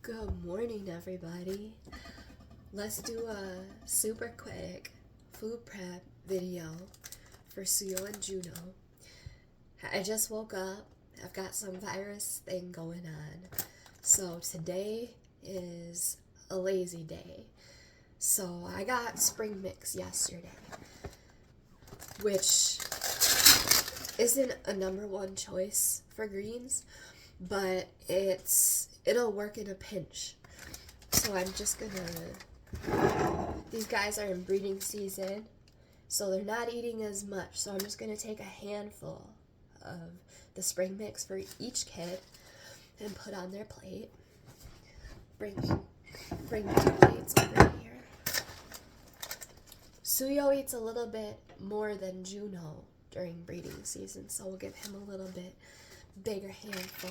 Good morning, everybody. Let's do a super quick food prep video for Tsuyo and Juno. I just woke up. I've got some virus thing going on. So today is a lazy day. So I got spring mix yesterday, which isn't a number one choice for greens, but it'll work in a pinch. So I'm just gonna, these guys are in breeding season, so they're not eating as much, so I'm just gonna take a handful of the spring mix for each kid and put on their plate. Bring my plates over here. Tsuyo eats a little bit more than Juno during breeding season, so we'll give him a little bit bigger handful.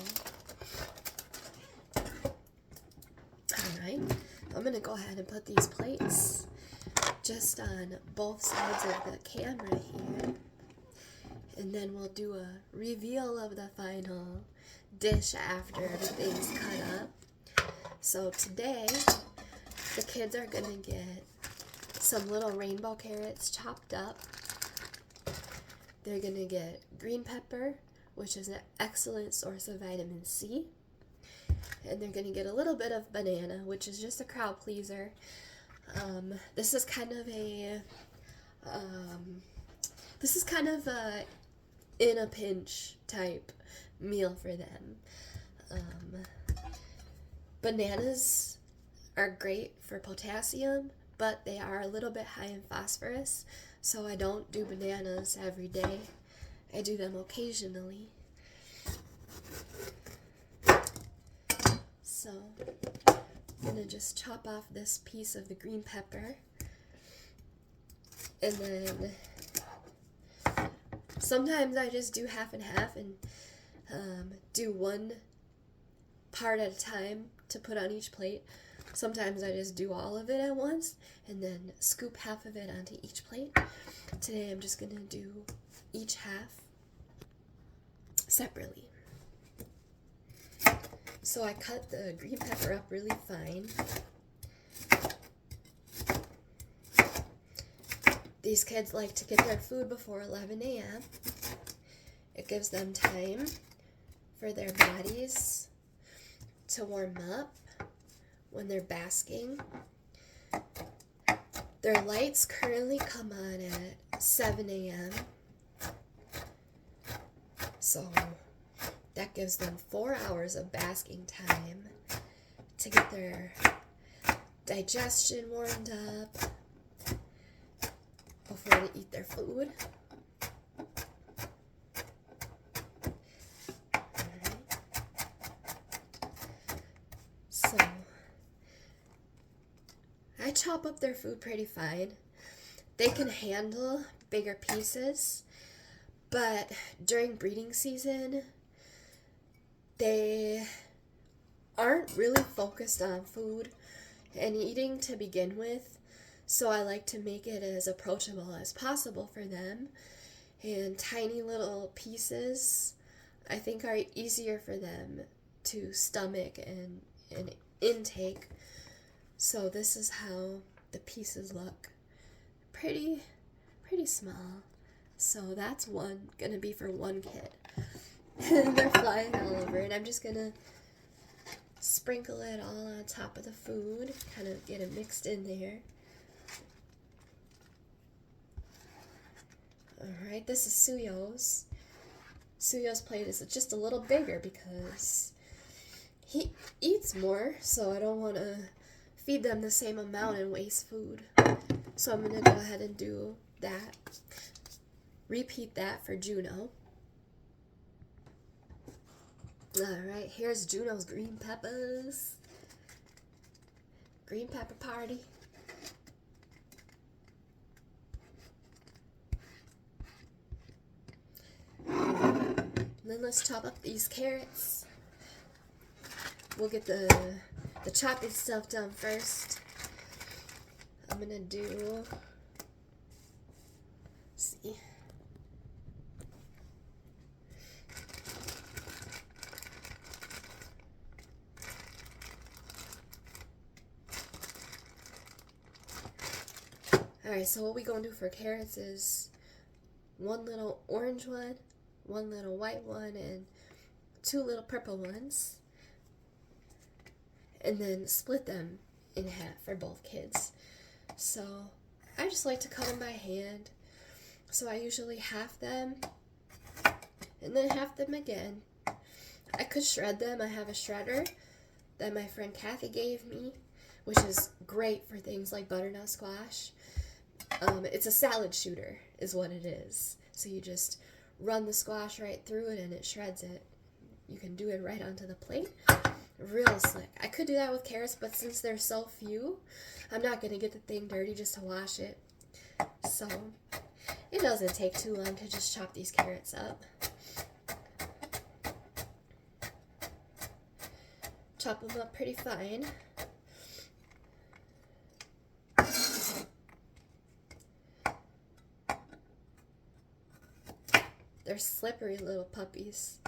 Alright, I'm going to go ahead and put these plates just on both sides of the camera here. And then we'll do a reveal of the final dish after everything's cut up. So today, the kids are going to get some little rainbow carrots chopped up. They're going to get green pepper, which is an excellent source of vitamin C. And they're going to get a little bit of banana, which is just a crowd pleaser. This is kind of a in a pinch type meal for them. Bananas are great for potassium, but they are a little bit high in phosphorus, so I don't do bananas every day. I do them occasionally. So I'm going to just chop off this piece of the green pepper, and then sometimes I just do half and half and do one part at a time to put on each plate. Sometimes I just do all of it at once and then scoop half of it onto each plate. Today I'm just going to do each half separately. So I cut the green pepper up really fine. These kids like to get their food before 11 a.m. It gives them time for their bodies to warm up when they're basking. Their lights currently come on at 7 a.m. So that gives them 4 hours of basking time to get their digestion warmed up before they eat their food. Alright. So I chop up their food pretty fine. They can handle bigger pieces, but during breeding season, they aren't really focused on food and eating to begin with, so I like to make it as approachable as possible for them. And tiny little pieces, I think, are easier for them to stomach and intake. So this is how the pieces look. Pretty small. So that's gonna be for one kid. And they're flying all over, and I'm just gonna sprinkle it all on top of the food, kind of get it mixed in there. Alright, this is Tsuyo's. Tsuyo's plate is just a little bigger because he eats more, so I don't want to feed them the same amount and waste food. So I'm going to go ahead and do that. Repeat that for Juno. Alright, here's Juno's green peppers. Green pepper party. And then let's chop up these carrots. We'll get the chopping stuff done first. I'm gonna do, let's see. Alright, so what we gonna do for carrots is one little orange one, one little white one, and two little purple ones. And then split them in half for both kids. So I just like to cut them by hand. So I usually half them and then half them again. I could shred them. I have a shredder that my friend Kathy gave me, which is great for things like butternut squash. It's a salad shooter is what it is. So you just run the squash right through it and it shreds it. You can do it right onto the plate. Real slick. I could do that with carrots, but since there's so few, I'm not going to get the thing dirty just to wash it. So it doesn't take too long to just chop these carrots up. Chop them up pretty fine. They're slippery little puppies.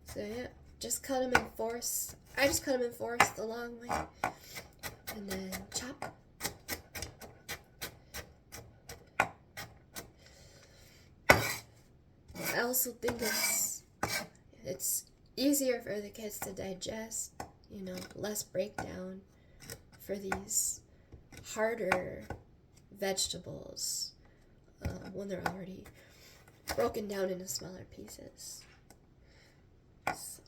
So yeah, just cut them in fourths. I just cut them in fourths the long way. And then chop. I also think it's easier for the kids to digest, you know, less breakdown for these harder vegetables when they're already broken down into smaller pieces. So.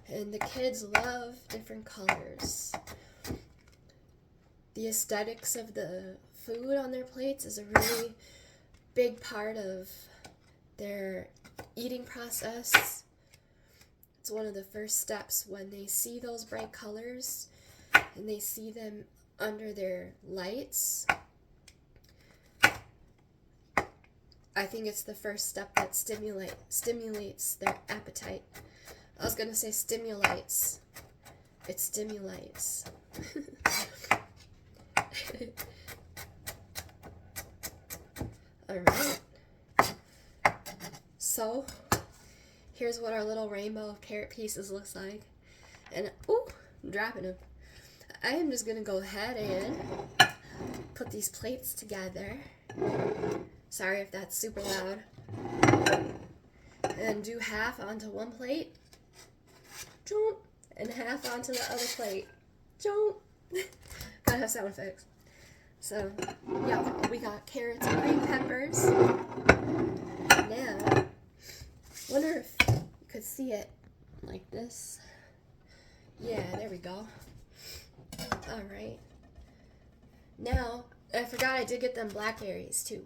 And the kids love different colors. The aesthetics of the food on their plates is a really big part of their eating process. It's one of the first steps when they see those bright colors and they see them under their lights. I think it's the first step that stimulates their appetite. I was going to say stimulates. It stimulates. Alright. So, here's what our little rainbow of carrot pieces looks like. And, ooh, I'm dropping them. I am just going to go ahead and put these plates together. Sorry if that's super loud. And do half onto one plate. Jump. And half onto the other plate. Jump. Gotta have sound effects. So, yeah, we got carrots and green peppers. Now, wonder if you could see it like this. Yeah, there we go. Alright. Now, I forgot I did get them blackberries too.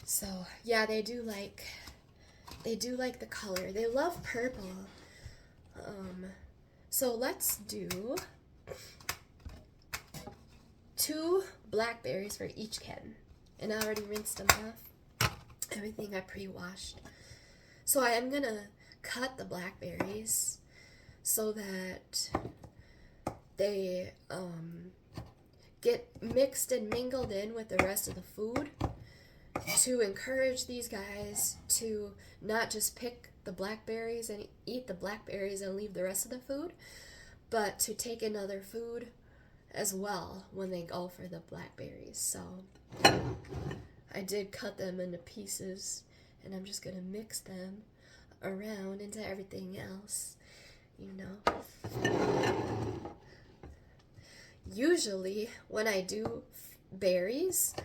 So, yeah, they do like the color. They love purple. So let's do 2 blackberries for each kitten. And I already rinsed them off. Everything I pre-washed. So I am gonna cut the blackberries so that they get mixed and mingled in with the rest of the food, to encourage these guys to not just pick the blackberries and eat the blackberries and leave the rest of the food, but to take another food as well when they go for the blackberries. So I did cut them into pieces, and I'm just going to mix them around into everything else, you know. Usually when I do berries,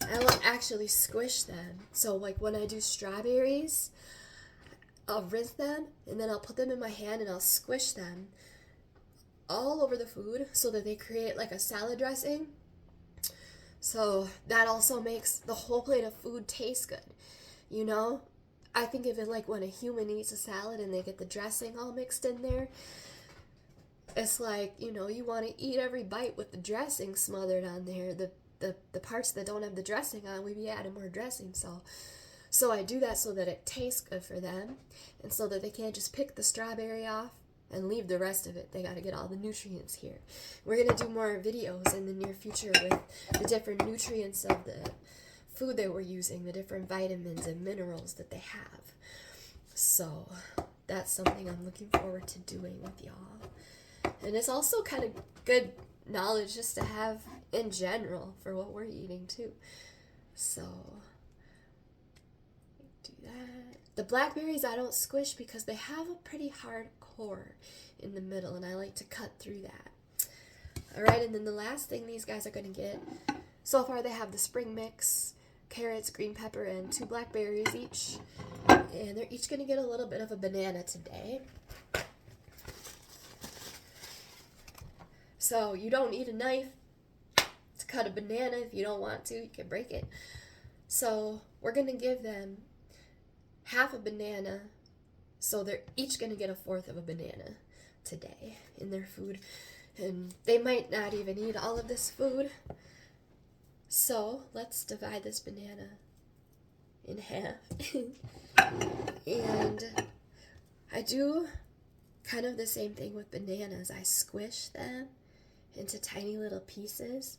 I'll actually squish them. So like when I do strawberries, I'll rinse them and then I'll put them in my hand and I'll squish them all over the food so that they create like a salad dressing. So that also makes the whole plate of food taste good. You know, I think of it like when a human eats a salad and they get the dressing all mixed in there. It's like, you know, you want to eat every bite with the dressing smothered on there. The parts that don't have the dressing on, we be adding more dressing. So I do that so that it tastes good for them, and so that they can't just pick the strawberry off and leave the rest of it. They got to get all the nutrients here. We're going to do more videos in the near future with the different nutrients of the food that we're using, the different vitamins and minerals that they have. So that's something I'm looking forward to doing with y'all. And it's also kind of good knowledge just to have in general for what we're eating too. So do that. The blackberries I don't squish because they have a pretty hard core in the middle, and I like to cut through that. Alright, and then the last thing these guys are going to get, so far they have the spring mix, carrots, green pepper, and 2 blackberries each. And they're each going to get a little bit of a banana today. So you don't need a knife to cut a banana. If you don't want to, you can break it. So we're going to give them half a banana. So they're each going to get 1/4 of a banana today in their food. And they might not even eat all of this food. So let's divide this banana in half. And I do kind of the same thing with bananas. I squish them into tiny little pieces.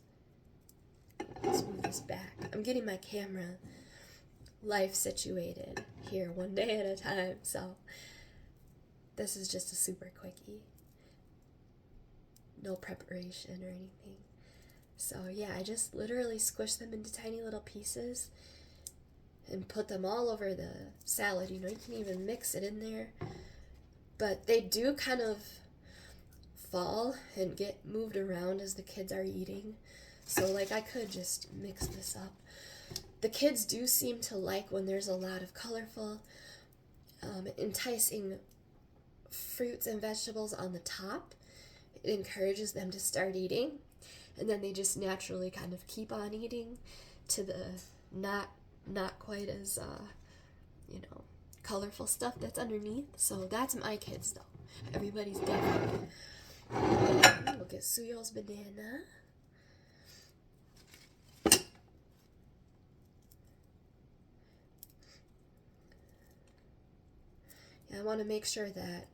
Let's move this back. I'm getting my camera life situated here one day at a time, so this is just a super quickie. No preparation or anything. So yeah, I just literally squish them into tiny little pieces and put them all over the salad. You know, you can even mix it in there. But they do kind of fall and get moved around as the kids are eating. So like I could just mix this up. The kids do seem to like when there's a lot of colorful, enticing fruits and vegetables on the top. It encourages them to start eating. And then they just naturally kind of keep on eating to the not quite as, colorful stuff that's underneath. So that's my kids, though. Everybody's different. Look at Tsuyo's banana. Yeah, I want to make sure that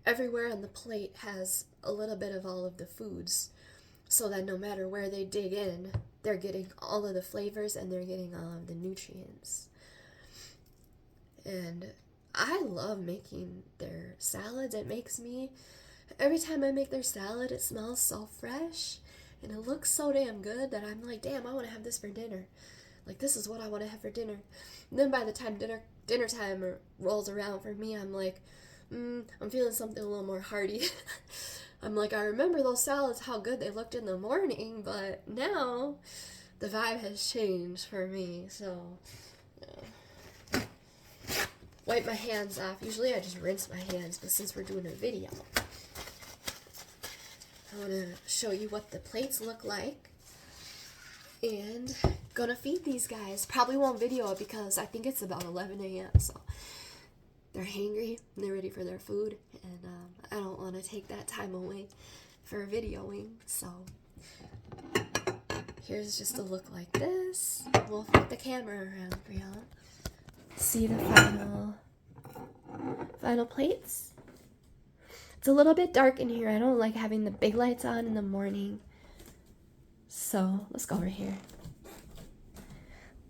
everywhere on the plate has a little bit of all of the foods, so that no matter where they dig in, they're getting all of the flavors and they're getting all of the nutrients. And I love making their salads. Every time I make their salad, it smells so fresh and it looks so damn good that I'm like, damn, I want to have this for dinner. Like, this is what I want to have for dinner. And then by the time dinner time rolls around for me, I'm like, I'm feeling something a little more hearty. I'm like, I remember those salads, how good they looked in the morning, but now the vibe has changed for me. So, wipe my hands off. Usually I just rinse my hands, but since we're doing a video, I want to show you what the plates look like. And gonna feed these guys. Probably won't video it because I think it's about 11 a.m. So they're hangry and they're ready for their food, and I don't want to take that time away for videoing. So here's just a look like this. We'll flip the camera around for y'all. See the final plates. It's a little bit dark in here. I don't like having the big lights on in the morning. So let's go over here.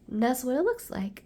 And that's what it looks like.